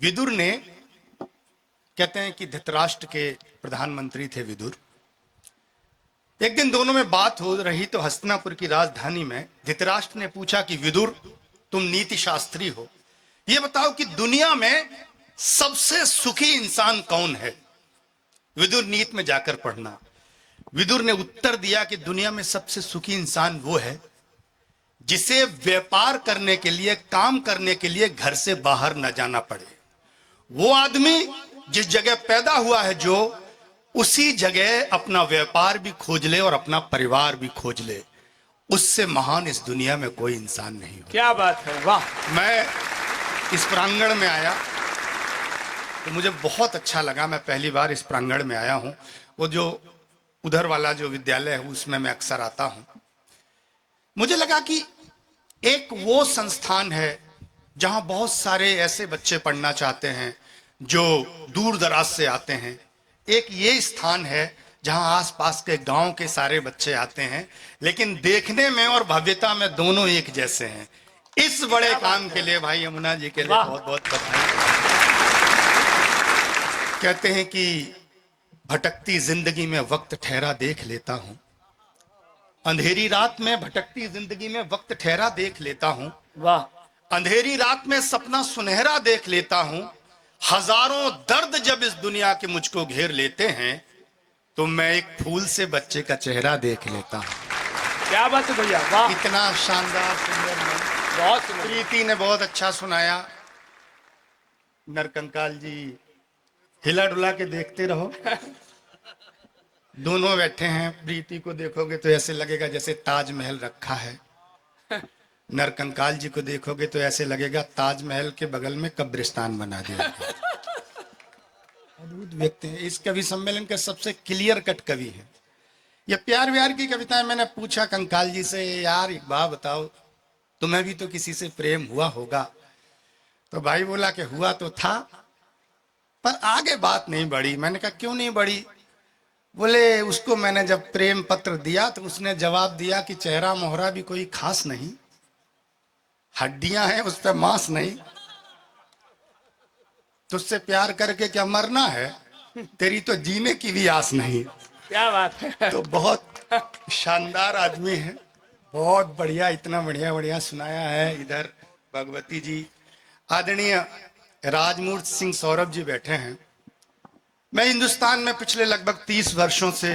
विदुर ने, कहते हैं कि धृतराष्ट्र के प्रधानमंत्री थे विदुर। एक दिन दोनों में बात हो रही तो हस्तिनापुर की राजधानी में धृतराष्ट्र ने पूछा कि विदुर, तुम नीति शास्त्री हो, ये बताओ कि दुनिया में सबसे सुखी इंसान कौन है। विदुर नीति में जाकर पढ़ना। विदुर ने उत्तर दिया कि दुनिया में सबसे सुखी इंसान वो है जिसे व्यापार करने के लिए, काम करने के लिए घर से बाहर न जाना पड़े। वो आदमी जिस जगह पैदा हुआ है, जो उसी जगह अपना व्यापार भी खोज ले और अपना परिवार भी खोज ले, उससे महान इस दुनिया में कोई इंसान नहीं हो। क्या बात है, वाह। मैं इस प्रांगण में आया तो मुझे बहुत अच्छा लगा। मैं पहली बार इस प्रांगण में आया हूं। वो जो उधर वाला जो विद्यालय है उसमें मैं अक्सर आता हूं। मुझे लगा कि एक वो संस्थान है जहां बहुत सारे ऐसे बच्चे पढ़ना चाहते हैं जो दूर दराज से आते हैं। एक ये स्थान है जहां आसपास के गांव के सारे बच्चे आते हैं, लेकिन देखने में और भव्यता में दोनों एक जैसे हैं। इस बड़े काम के लिए भाई यमुना जी के लिए बहुत बहुत बधाई। कहते हैं कि भटकती जिंदगी में वक्त ठहरा देख लेता हूं, अंधेरी रात में भटकती जिंदगी में वक्त ठहरा देख लेता हूं, वाह। अंधेरी रात में सपना सुनहरा देख लेता हूं। हजारों दर्द जब इस दुनिया के मुझको घेर लेते हैं तो मैं एक फूल से बच्चे का चेहरा देख लेता हूं। क्या बात है भैया, वाह। इतना शानदार सुंदर मन। बहुत सुंदर। प्रीति ने बहुत अच्छा सुनाया। नरकंकाल जी हिला डुला के देखते रहो। दोनों बैठे हैं। प्रीति को देखोगे तो ऐसे लगेगा जैसे ताजमहल रखा है, नरकंकाल जी को देखोगे तो ऐसे लगेगा ताजमहल के बगल में कब्रिस्तान बना दिया। अद्भुत व्यक्ति है। इस कवि सम्मेलन के सबसे क्लियर कट कवि है। ये प्यार व्यार की कविताएं। मैंने पूछा कंकाल जी से, यार एक बात बताओ, तुम्हें भी तो किसी से प्रेम हुआ होगा। तो भाई बोला कि हुआ तो था, पर आगे बात नहीं बढ़ी। मैंने कहा क्यों नहीं बढ़ी? बोले उसको मैंने जब प्रेम पत्र दिया तो उसने जवाब दिया कि चेहरा मोहरा भी कोई खास नहीं, हड्डियां हैं उस पर मांस नहीं, तुझसे प्यार करके क्या मरना है, तेरी तो जीने की भी आस नहीं। क्या बात है। तो बहुत शानदार आदमी है, बहुत बढ़िया, इतना बढ़िया बढ़िया सुनाया है। इधर भगवती जी, आदरणीय राजमूर्ति सिंह सौरभ जी बैठे हैं। मैं हिंदुस्तान में पिछले लगभग 30 वर्षों से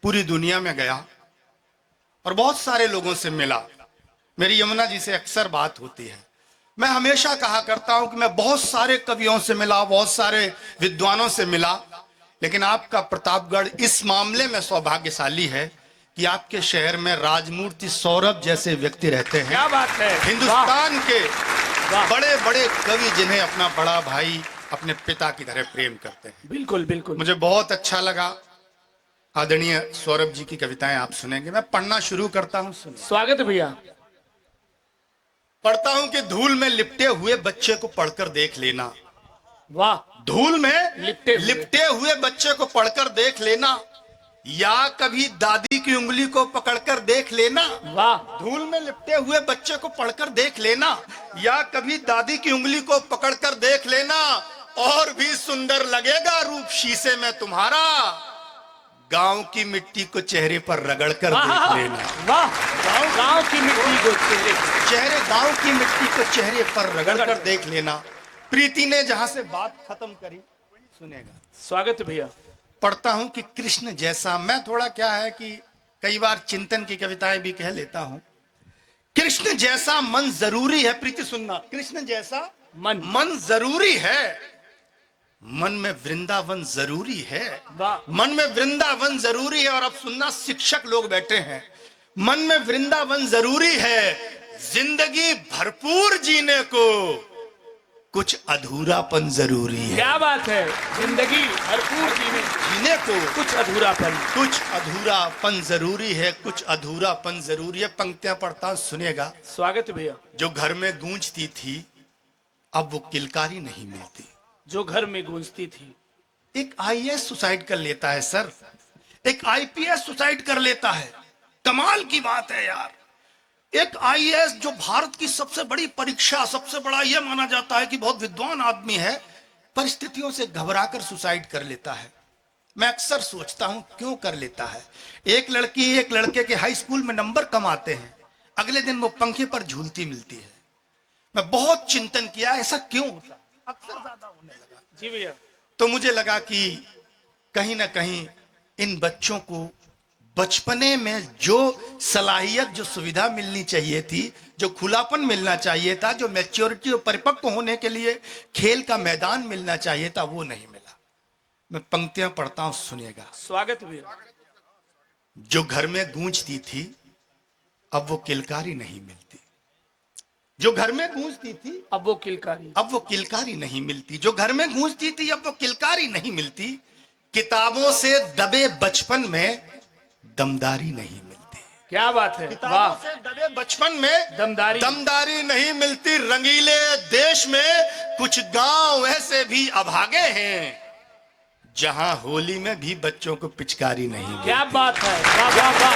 पूरी दुनिया में गया और बहुत सारे लोगों से मिला। मेरी यमुना जी से अक्सर बात होती है। मैं हमेशा कहा करता हूं कि मैं बहुत सारे कवियों से मिला, बहुत सारे विद्वानों से मिला, लेकिन आपका प्रतापगढ़ इस मामले में सौभाग्यशाली है कि आपके शहर में राजमूर्ति सौरभ जैसे व्यक्ति रहते हैं। क्या बात है। हिंदुस्तान के बड़े बड़े कवि जिन्हें अपना बड़ा भाई, अपने पिता की तरह प्रेम करते हैं। बिल्कुल बिल्कुल। मुझे बहुत अच्छा लगा। आदरणीय सौरभ जी की कविताएं आप सुनेंगे। मैं पढ़ना शुरू करता हूं। स्वागत है भैया। पढ़ता हूं कि धूल में लिपटे हुए बच्चे को पढ़कर देख लेना। वाह। धूल में लिपटे लिपटे हुए बच्चे को पढ़कर देख लेना, या कभी दादी की उंगली को पकड़कर देख लेना। वाह। धूल में लिपटे हुए बच्चे को पढ़कर देख लेना, या कभी दादी की उंगली को पकड़कर देख लेना, और भी सुंदर लगेगा रूप शीशे में तुम्हारा, गांव की मिट्टी को चेहरे पर रगड़कर देख लेना। वाह। गांव की मिट्टी को गांव की मिट्टी को चेहरे पर रगड़कर देख लेना। प्रीति ने जहां से बात खत्म करी सुनेगा। स्वागत है भैया। पढ़ता हूं कि कृष्ण जैसा, मैं थोड़ा क्या है कि कई बार चिंतन की कविताएं भी कह लेता हूं। कृष्ण जैसा मन जरूरी है। प्रीति सुनना, कृष्ण जैसा मन जरूरी है। मन में वृंदावन जरूरी है। मन में वृंदावन जरूरी है। और अब सुनना, शिक्षक लोग बैठे हैं। मन में वृंदावन जरूरी है। जिंदगी भरपूर जीने को कुछ अधूरापन जरूरी है। क्या बात है। जिंदगी भरपूर जीने को कुछ अधूरापन जरूरी है। कुछ अधूरापन जरूरी है। पंक्तियां पढ़ता हूं, सुनेगा। स्वागत है भैया। जो घर में गूंजती थी अब वो किलकारी नहीं मिलती। जो घर में गूंजती थी। एक आईएएस सुसाइड कर लेता है सर, एक आईपीएस सुसाइड कर लेता है। कमाल की बात है यार। एक आईएएस जो भारत की सबसे बड़ी परीक्षा, सबसे बड़ा यह माना जाता है कि बहुत विद्वान आदमी है, परिस्थितियों से घबराकर सुसाइड कर लेता है। मैं अक्सर सोचता हूं क्यों कर लेता है। एक लड़की एक लड़के के हाई स्कूल में नंबर कम आते हैं, अगले दिन वो पंखे पर झूलती मिलती है। मैं बहुत चिंतन किया ऐसा क्यों होता है, अक्सर ज्यादा होने लगा। जी भैया। तो मुझे लगा कि कहीं ना कहीं इन बच्चों को बचपने में जो सलाहियत, जो सुविधा मिलनी चाहिए थी, जो खुलापन मिलना चाहिए था, जो मैच्योरिटी और परिपक्व होने के लिए खेल का मैदान मिलना चाहिए था, वो नहीं मिला। मैं पंक्तियां पढ़ता हूं, सुनिएगा। स्वागत भैया। जो घर में गूंजती थी अब वो किलकारी नहीं मिलती। जो घर में गूंजती थी अब वो किलकारी। अब वो किलकारी नहीं मिलती। जो घर में गूंजती थी अब वो किलकारी नहीं मिलती। किताबों से दबे बचपन में दमदारी नहीं मिलती। क्या बात है, किताबों वाह। से दबे बचपन में दमदारी नहीं मिलती। रंगीले देश में कुछ गांव ऐसे भी अभागे हैं जहां होली में भी बच्चों को पिचकारी नहीं मिलती। क्या बात है, वाह वाह वाह,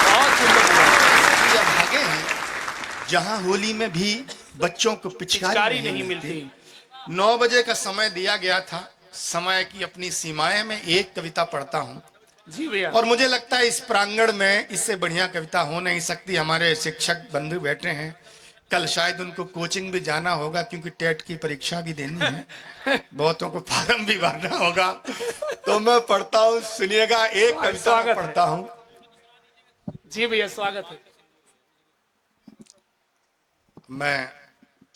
बहुत सुंदर भैया। ये अभागे हैं जहां होली में भी बच्चों को पिचकारी नहीं मिलती। 9 बजे का समय दिया गया था। समय की अपनी सीमाएं में एक कविता पढ़ता हूं जी भैया। और मुझे लगता है इस प्रांगण में इससे बढ़िया कविता हो नहीं सकती। हमारे शिक्षक बंधु बैठे हैं, कल शायद उनको कोचिंग भी जाना होगा क्योंकि टेट की परीक्षा भी देनी है, बहुतों को फार्म भी भरना होगा। तो मैं पढ़ता हूँ, सुनिएगा। एक कविता मैं पढ़ता हूँ। जी भैया, स्वागत है।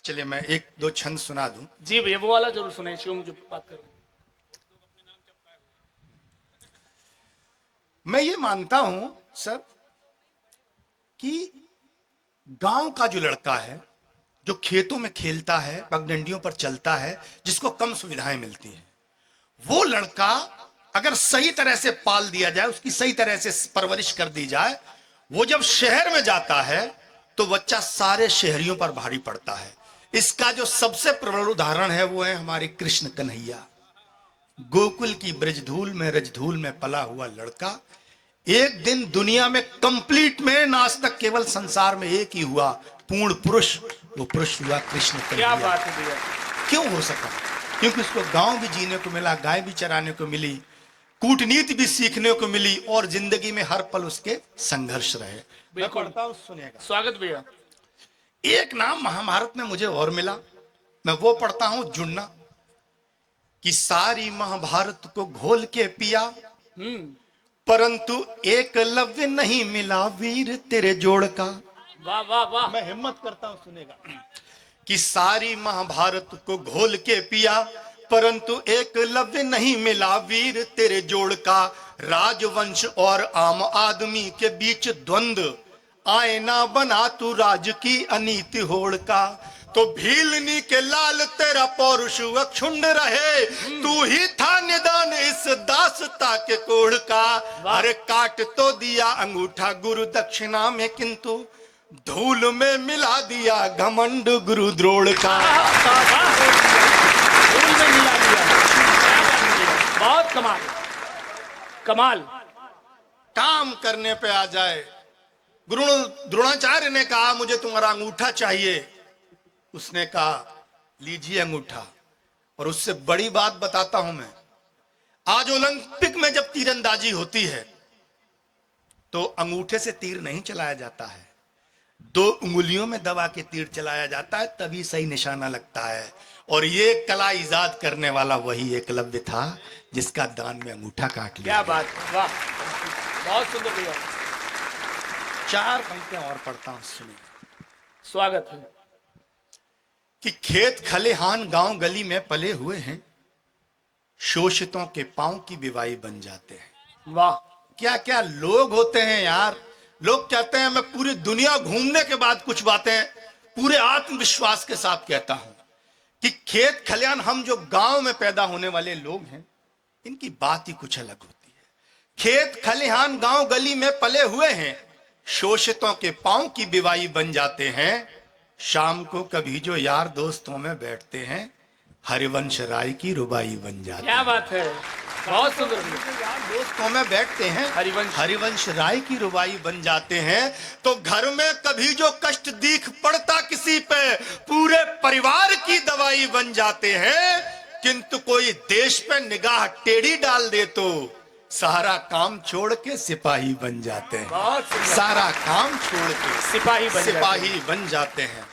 चलिए मैं एक दो छंद सुना दूं। जी भैया, वो वाला जरूर सुने, शिवम जो बात कर रहे हैं। मैं ये मानता हूं सर कि गांव का जो लड़का है, जो खेतों में खेलता है, पगडंडियों पर चलता है, जिसको कम सुविधाएं मिलती हैं, वो लड़का अगर सही तरह से पाल दिया जाए, उसकी सही तरह से परवरिश कर दी जाए, वो जब शहर में जाता है तो बच्चा सारे शहरियों पर भारी पड़ता है। इसका जो सबसे प्रबल उदाहरण है वो है हमारे कृष्ण कन्हैया। गोकुल की ब्रजधूल में रजधूल में पला हुआ लड़का एक दिन दुनिया में कंप्लीट में, ना आज तक केवल संसार में एक ही हुआ पूर्ण पुरुष, वो पुरुष हुआ कृष्ण कन्हैया। क्या बात है भैया। क्यों हो सका? क्योंकि उसको गांव भी जीने को मिला, गाय भी चराने को मिली, कूटनीति भी सीखने को मिली और जिंदगी में हर पल उसके संघर्ष रहे। मैं पढ़ता हूं, सुनिएगा। स्वागत भैया। एक नाम महाभारत में मुझे और मिला, मैं वो पढ़ता हूं, जुड़ना। कि सारी महाभारत को घोल के पिया परंतु एकलव्य नहीं मिला वीर तेरे जोड़ का। वाह वाह वाह। मैं हिम्मत करता हूं, सुनेगा। कि सारी महाभारत को घोल के पिया परंतु एकलव्य नहीं मिला वीर तेरे जोड़ का। राजवंश और आम आदमी के बीच द्वंद्व आईना बना तू राज की अनीति होड़ का। तो भीलनी के लाल तेरा पौरुष अक्षुण्ण रहे, तू ही था निदान इस दासता के कोढ़ का। अरे काट तो दिया अंगूठा गुरु दक्षिणा में किंतु धूल में मिला दिया घमंड गुरु द्रोड़ का। धूल में मिला दिया। बहुत कमाल, कमाल। काम करने पे आ जाए। गुरु द्रोणाचार्य ने कहा मुझे तुम्हारा अंगूठा चाहिए, उसने कहा लीजिए अंगूठा। और उससे बड़ी बात बताता हूं मैं, आज ओलंपिक में जब तीरंदाजी होती है तो अंगूठे से तीर नहीं चलाया जाता है, 2 उंगलियों में दबा के तीर चलाया जाता है, तभी सही निशाना लगता है। और ये कला इजाद करने वाला वही एकलव्य था जिसका दान में अंगूठा काट लिया। क्या बात, वाह, बहुत सुंदर भैया। 4 पंक्तियां और पढ़ता हूं, सुनिए। स्वागत है। कि खेत खलिहान गांव गली में पले हुए हैं, शोषितों के पांव की विवाही बन जाते हैं। वाह, क्या क्या लोग होते हैं यार। लोग कहते हैं मैं पूरी दुनिया घूमने के बाद कुछ बातें पूरे आत्मविश्वास के साथ कहता हूं कि खेत खलिहान, हम जो गांव में पैदा होने वाले लोग हैं, इनकी बात ही कुछ अलग होती है। खेत खलिहान गांव गली में पले हुए हैं, शोषितों के पांव की विवाही बन जाते हैं। शाम को कभी जो यार दोस्तों में बैठते हैं, हरिवंश राय की रुबाई बन जाती है। क्या बात है। बहुत सुंदर भैया। यार दोस्तों में बैठते हैं, हरिवंश। हरिवंश राय की रुबाई बन जाते हैं, तो घर में कभी जो कष्ट दिख पड़ता किसी पे, पूरे परिवार की दवाई बन जाते हैं। किंतु कोई देश पे निगाह टेढ़ी डाल दे तो सारा काम छोड़ के सिपाही बन जाते हैं। बहुत सुंदर। सारा काम छोड़ के सिपाही बन जाते हैं। सिपाही बन जाते हैं।